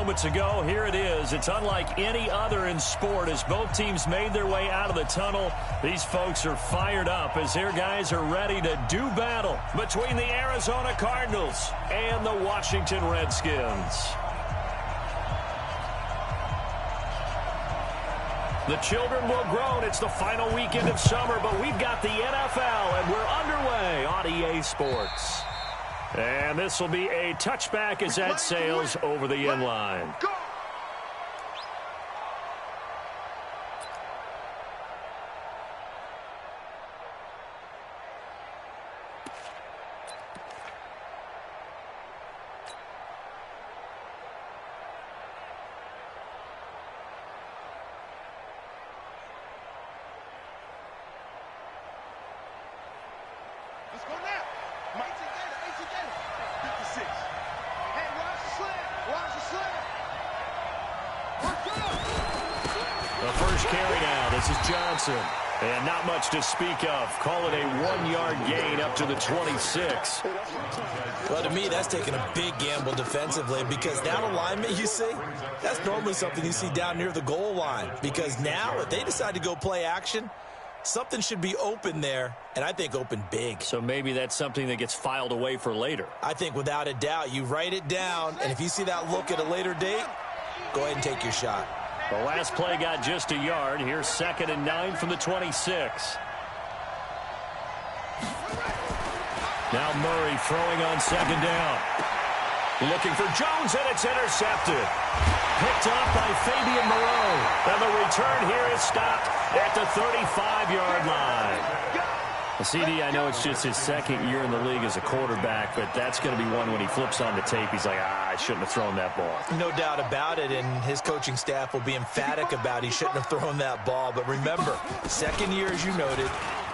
moments ago. Here it is. It's unlike any other in sport as both teams made their way out of the tunnel. These folks are fired up as their guys are ready to do battle between the Arizona Cardinals and the Washington Redskins. The children will groan. It's the final weekend of summer, but we've got the NFL, and we're underway on EA Sports. And this will be a touchback as that sails over the end line. And not much to speak of. Call it a 1-yard gain up to the 26. Well, to me, that's taking a big gamble defensively because that alignment you see, that's normally something you see down near the goal line. Because now, if they decide to go play action, something should be open there, and I think open big. So maybe that's something that gets filed away for later. I think without a doubt, you write it down, and if you see that look at a later date, go ahead and take your shot. The last play got just a yard. Here's 2nd and 9 from the 26. Now Murray throwing on 2nd down. Looking for Jones, and it's intercepted. Picked off by Fabian Moreau. And the return here is stopped at the 35-yard line. CD, I know it's just his 2nd year in the league as a quarterback, but that's going to be one when he flips on the tape. He's like, I shouldn't have thrown that ball. No doubt about it, and his coaching staff will be emphatic about he shouldn't have thrown that ball. But remember, 2nd year, as you noted,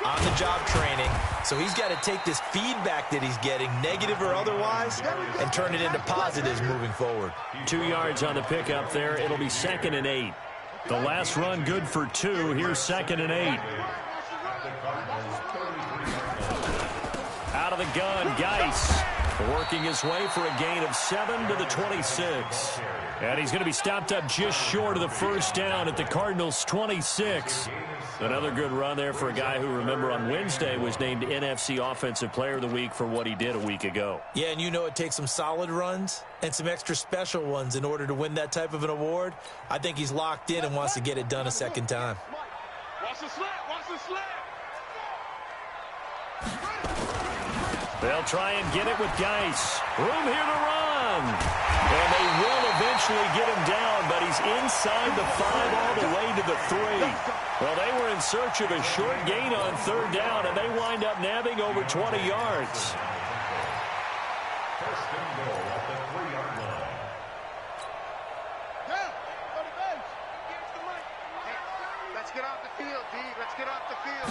on-the-job training. So he's got to take this feedback that he's getting, negative or otherwise, and turn it into positives moving forward. 2 yards on the pickup there. It'll be 2nd and 8. The last run good for 2. Here's 2nd and 8. Out of the gun, Geis working his way for a gain of 7 to the 26. And he's going to be stopped up just short of the first down at the Cardinals' 26. Another good run there for a guy who, remember, on Wednesday was named NFC Offensive Player of the Week for what he did a week ago. Yeah, and you know it takes some solid runs and some extra special ones in order to win that type of an award. I think he's locked in and wants to get it done a second time. Watch the slant, watch the slant. They'll try and get it with Geis. Room here to run. And they will eventually get him down, but he's inside the 5 all the way to the 3. Well, they were in search of a short gain on 3rd down, and they wind up nabbing over 20 yards. First and goal at the 3-yard line. Let's get off the field, D. Let's get off the field.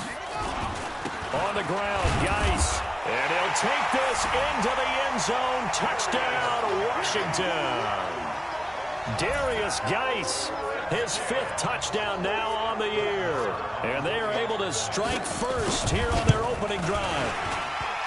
On the ground, Geis. And he'll take this into the end zone. Touchdown, Washington. Darius Geis, his 5th touchdown now on the year. And they are able to strike first here on their opening drive.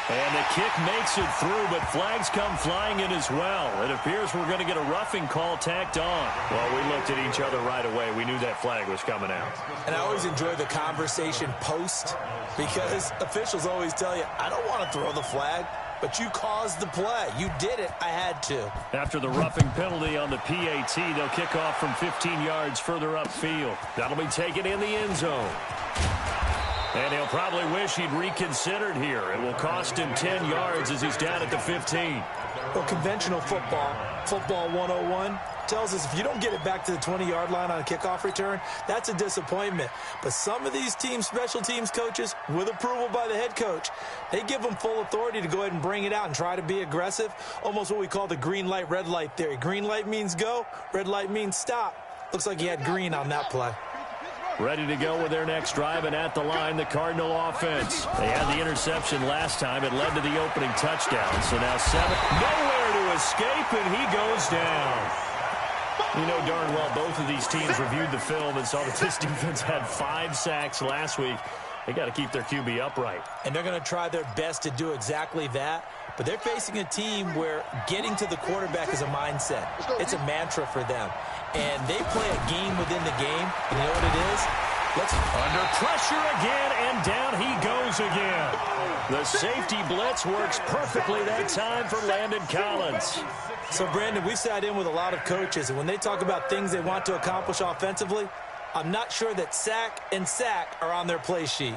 And the kick makes it through, but flags come flying in as well. It appears we're going to get a roughing call tacked on. Well, we looked at each other right away. We knew that flag was coming out. And I always enjoy the conversation post because officials always tell you, I don't want to throw the flag, but you caused the play. You did it. I had to. After the roughing penalty on the PAT, they'll kick off from 15 yards further upfield. That'll be taken in the end zone. And he'll probably wish he'd reconsidered here. It will cost him 10 yards as he's down at the 15. Well, conventional football 101, tells us if you don't get it back to the 20-yard line on a kickoff return, that's a disappointment. But some of these teams, special teams coaches, with approval by the head coach, they give them full authority to go ahead and bring it out and try to be aggressive, almost what we call the green light, red light theory. Green light means go, red light means stop. Looks like he had green on that play. Ready to go with their next drive, and at the line, the Cardinal offense. They had the interception last time. It led to the opening touchdown. So now 7. Nowhere to escape, and he goes down. You know darn well both of these teams reviewed the film and saw that this defense had 5 sacks last week. They got to keep their QB upright. And they're going to try their best to do exactly that. But they're facing a team where getting to the quarterback is a mindset. It's a mantra for them. And they play a game within the game. And you know what it is? Under pressure again, and down he goes again. The safety blitz works perfectly that time for Landon Collins. So, Brandon, we sat in with a lot of coaches, and when they talk about things they want to accomplish offensively, I'm not sure that sack and sack are on their play sheet.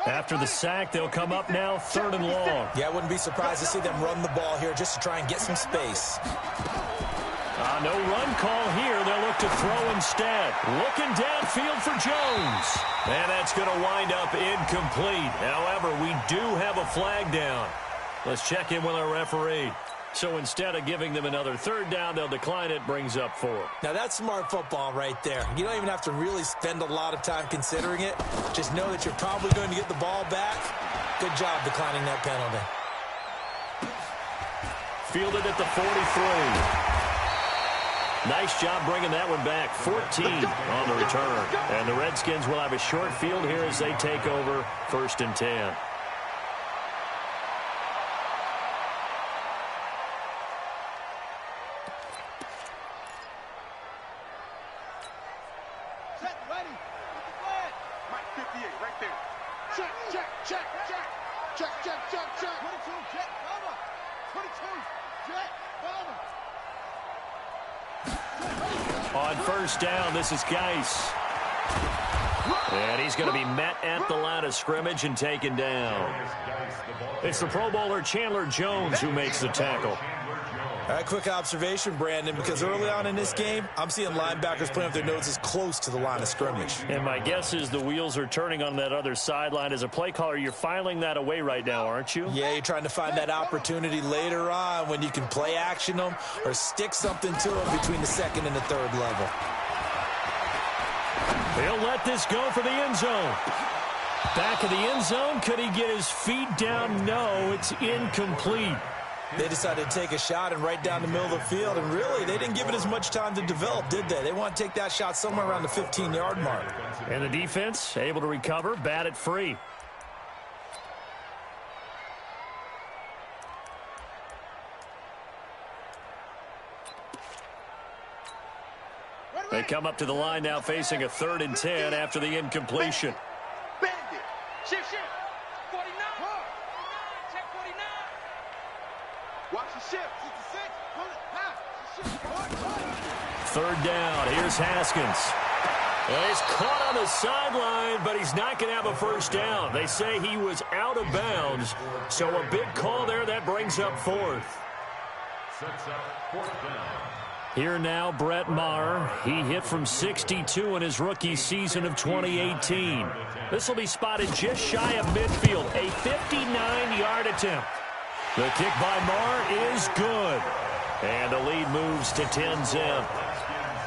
After the sack, they'll come up now 3rd and long. Yeah, I wouldn't be surprised to see them run the ball here just to try and get some space. No run call here. They'll look to throw instead. Looking downfield for Jones. And that's going to wind up incomplete. However, we do have a flag down. Let's check in with our referee. So instead of giving them another 3rd down, they'll decline it, brings up 4. Now, that's smart football right there. You don't even have to really spend a lot of time considering it. Just know that you're probably going to get the ball back. Good job declining that penalty. Fielded at the 43. Nice job bringing that one back. 14 on the return. And the Redskins will have a short field here as they take over 1st and 10. On 1st down, this is Geis. And he's going to be met at the line of scrimmage and taken down. It's the Pro Bowler Chandler Jones who makes the tackle. All right, quick observation, Brandon, because early on in this game, I'm seeing linebackers playing with their noses close to the line of scrimmage. And my guess is the wheels are turning on that other sideline. As a play caller, you're filing that away right now, aren't you? Yeah, you're trying to find that opportunity later on when you can play action them or stick something to them between the 2nd and the 3rd level. He'll let this go for the end zone. Back of the end zone. Could he get his feet down? No, it's incomplete. They decided to take a shot and right down the middle of the field, and really, they didn't give it as much time to develop, did they? They want to take that shot somewhere around the 15-yard mark. And the defense able to recover, bat it free. They come up to the line now facing a 3rd and 10 after the incompletion. Bandit. Shift. 49. Check 49. Watch the shift. 66. Pull it. Pass. 3rd down. Here's Haskins. Well, he's caught on the sideline, but he's not going to have a 1st down. They say he was out of bounds, so a big call there. That brings up 4th. Sets up 4th down. Here now, Brett Maher. He hit from 62 in his rookie season of 2018. This will be spotted just shy of midfield, a 59-yard attempt. The kick by Maher is good. And the lead moves to 10-zip.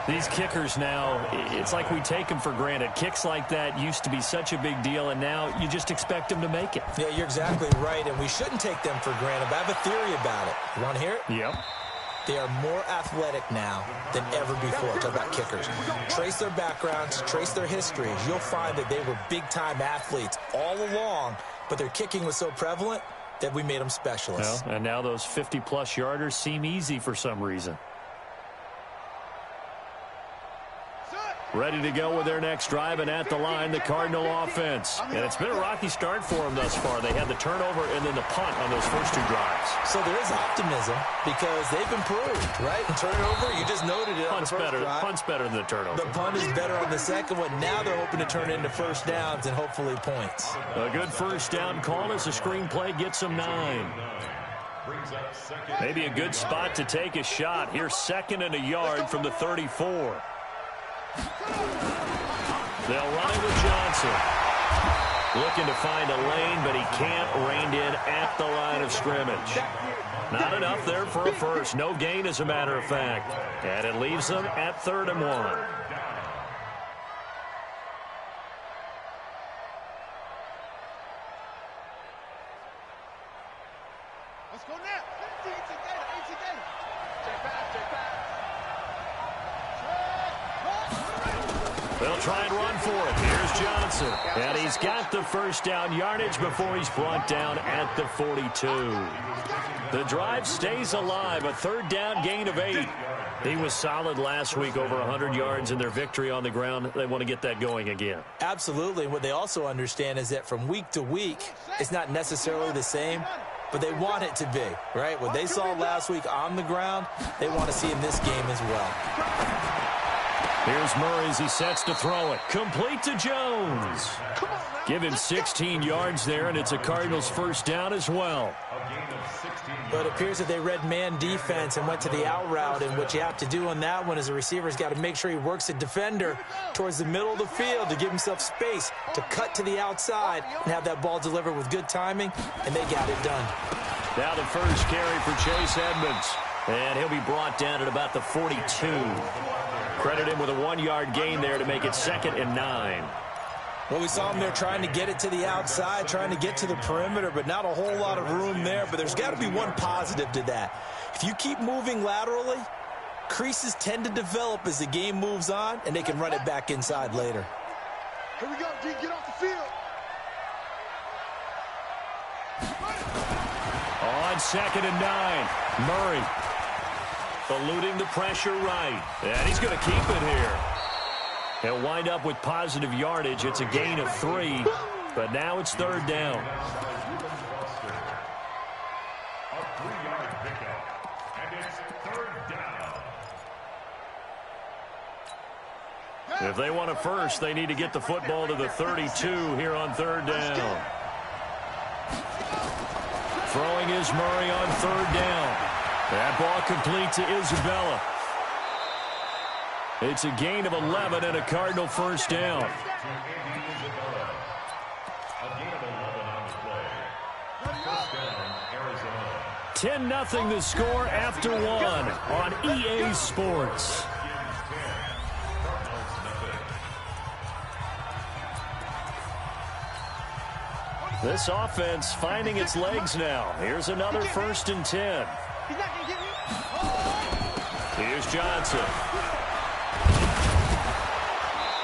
These kickers now, it's like we take them for granted. Kicks like that used to be such a big deal, and now you just expect them to make it. Yeah, you're exactly right, and we shouldn't take them for granted. But I have a theory about it. You want to hear it? Yep. They are more athletic now than ever before. Talk about kickers. Trace their backgrounds, trace their histories. You'll find that they were big-time athletes all along, but their kicking was so prevalent that we made them specialists. Well, and now those 50-plus yarders seem easy for some reason. Ready to go with their next drive, and at the line, the Cardinal offense. And it's been a rocky start for them thus far. They had the turnover and then the punt on those first 2 drives. So there is optimism because they've improved, right? And turnover, you just noted it on the first drive. Punt's better than the turnover. The punt is better on the second one. Now they're hoping to turn it into 1st downs and hopefully points. A good 1st down call as the screenplay gets them 9. Maybe a good spot to take a shot. Here's 2nd and a yard from the 34. They'll run it with Johnson. Looking to find a lane, but he can't. Reined in at the line of scrimmage. Not enough there for a 1st. No gain, as a matter of fact. And it leaves them at 3rd and 1. Let's go now. 15 together. 8 together. Check back. They'll try and run for it. Here's Johnson. And he's got the first down yardage before he's brought down at the 42. The drive stays alive. A third down gain of 8. He was solid last week, over 100 yards in their victory on the ground. They want to get that going again. Absolutely. What they also understand is that from week to week, it's not necessarily the same, but they want it to be, right? What they saw last week on the ground, they want to see in this game as well. Here's Murray as he sets to throw it. Complete to Jones. Give him 16 yards there, and it's a Cardinals first down as well. But it appears that they read man defense and went to the out route, and what you have to do on that one is the receiver's got to make sure he works the defender towards the middle of the field to give himself space to cut to the outside and have that ball delivered with good timing, and they got it done. Now the first carry for Chase Edmonds, and he'll be brought down at about the 42. Credit him with a 1-yard gain there to make it 2nd and 9. Well, we saw him there trying to get it to the outside, trying to get to the perimeter, but not a whole lot of room there. But there's got to be one positive to that. If you keep moving laterally, creases tend to develop as the game moves on, and they can run it back inside later. Here we go, D. Get off the field. On 2nd and 9, Murray eluding the pressure right. And he's going to keep it here. He'll wind up with positive yardage. It's a gain of 3, but now it's 3rd down. A 3-yard pickup, and it's 3rd down. If they want a first, they need to get the football to the 32 here on 3rd down. Throwing is Murray on 3rd down. That ball complete to Isabella. It's a gain of 11 and a Cardinal first down. 10-0 the score after 1 on EA Sports. This offense finding its legs now. Here's another 1st and 10. Here's Johnson.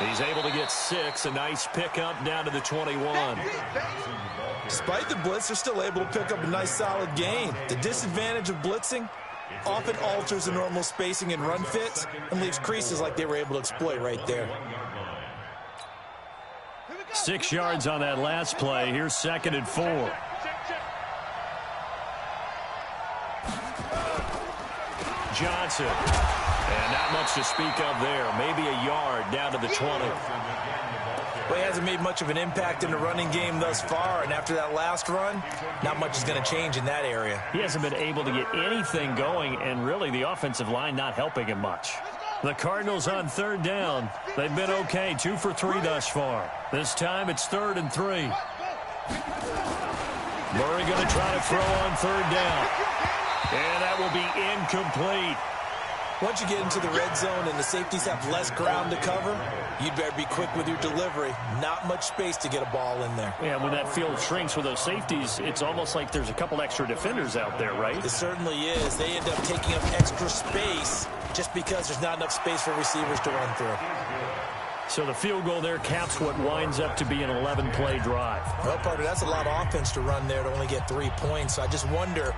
He's able to get 6. A nice pickup down to the 21. Despite the blitz, they're still able to pick up a nice solid gain. The disadvantage of blitzing often alters the normal spacing and run fits and leaves creases like they were able to exploit right there. 6 yards on that last play. Here's 2nd and 4. Johnson. And not much to speak of there. Maybe a yard down to the 20. Well, he hasn't made much of an impact in the running game thus far, and after that last run, not much is going to change in that area. He hasn't been able to get anything going, and really the offensive line not helping him much. The Cardinals on 3rd down. They've been okay, 2 for 3 thus far. This time it's 3rd and 3. Murray going to try to throw on 3rd down. And that will be incomplete. Once you get into the red zone and the safeties have less ground to cover, you'd better be quick with your delivery. Not much space to get a ball in there. Yeah, when that field shrinks with those safeties, it's almost like there's a couple extra defenders out there, right? It certainly is. They end up taking up extra space just because there's not enough space for receivers to run through. So the field goal there caps what winds up to be an 11-play drive. Well, Carter, that's a lot of offense to run there to only get 3 points. So I just wonder,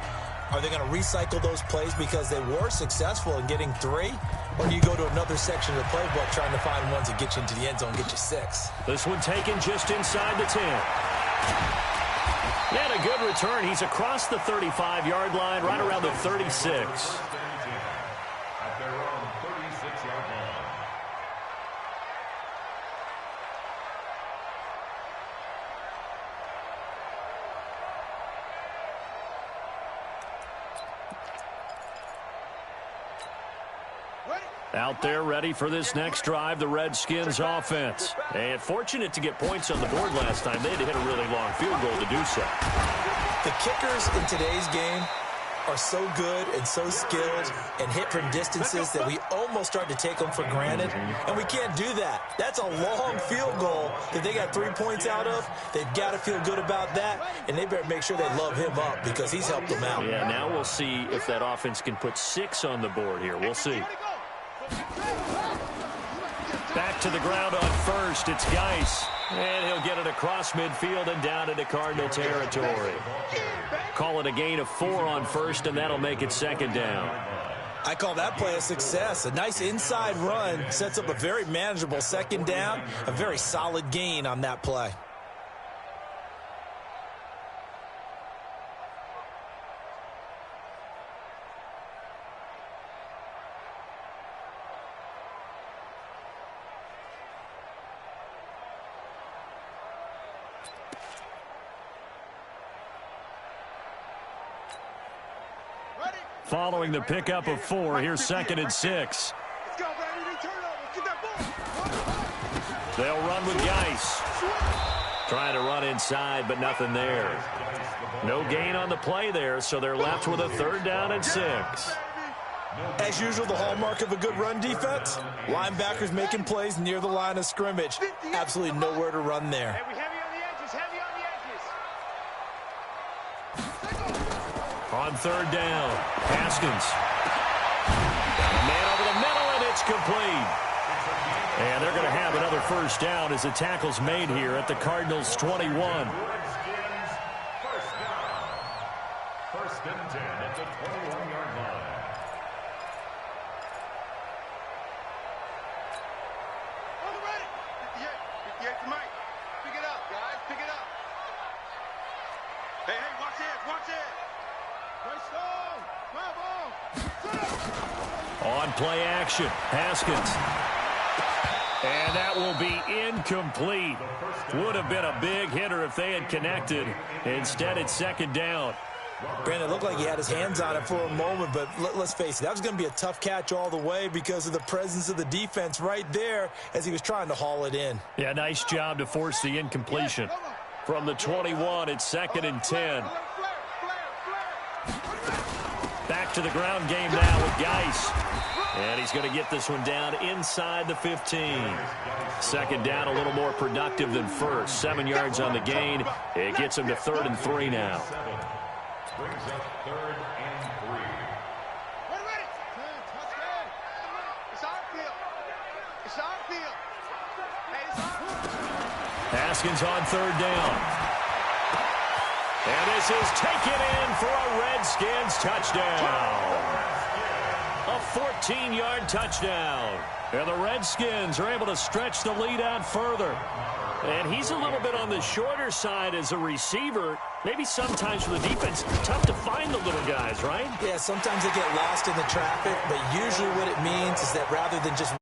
are they going to recycle those plays because they were successful in getting 3? Or do you go to another section of the playbook trying to find ones that get you into the end zone, get you 6? This one taken just inside the 10. And a good return. He's across the 35-yard line, right around the 36. Out there ready for this next drive, the Redskins offense. And fortunate to get points on the board last time. They had to hit a really long field goal to do so. The kickers in today's game are so good and so skilled and hit from distances that we almost start to take them for granted. And we can't do that. That's a long field goal that they got 3 points out of. They've got to feel good about that, and they better make sure they love him up because he's helped them out. Yeah, now we'll see if that offense can put 6 on the board here. We'll see. Back to the ground on first. It's Geis. And he'll get it across midfield and down into Cardinal territory. Call it a gain of 4 on first, and that'll make it second down. I call that play a success. A nice inside run sets up a very manageable second down. A very solid gain on that play. Following the pickup of 4, here's 2nd and 6. Let's go, baby. Turnover. Get that ball. They'll run with Geis. Trying to run inside, but nothing there. No gain on the play there, so they're left with a 3rd down and 6. As usual, the hallmark of a good run defense, linebackers making plays near the line of scrimmage. Absolutely nowhere to run there. Hey, we heavy on the edges, heavy on the edges. On 3rd down, Haskins. Got a man over the middle, and it's complete. And they're going to have another 1st down as the tackle's made here at the Cardinals' 21. First and 10 at the 21-yard line. On the ready. 58 to Mike. Pick it up, guys. Pick it up. Hey, watch it, watch it. Nice stone. On play action, Haskins. And that will be incomplete. Would have been a big hitter if they had connected. Instead, it's 2nd down. Brandon, it looked like he had his hands on it for a moment, but let's face it, that was going to be a tough catch all the way because of the presence of the defense right there as he was trying to haul it in. Yeah, nice job to force the incompletion. From the 21, it's 2nd and 10. Back to the ground game now with Geis. And he's going to get this one down inside the 15. 2nd down, a little more productive than first. 7 yards on the gain. It gets him to 3rd and 3 now. Brings up 3rd and 3. We're ready. It's our field. It's our field. Hey, it's our field. Haskins on 3rd down. And this is taken in for a Redskins touchdown. A 14-yard touchdown. And the Redskins are able to stretch the lead out further. And he's a little bit on the shorter side as a receiver. Maybe sometimes for the defense, tough to find the little guys, right? Yeah, sometimes they get lost in the traffic, but usually what it means is that rather than just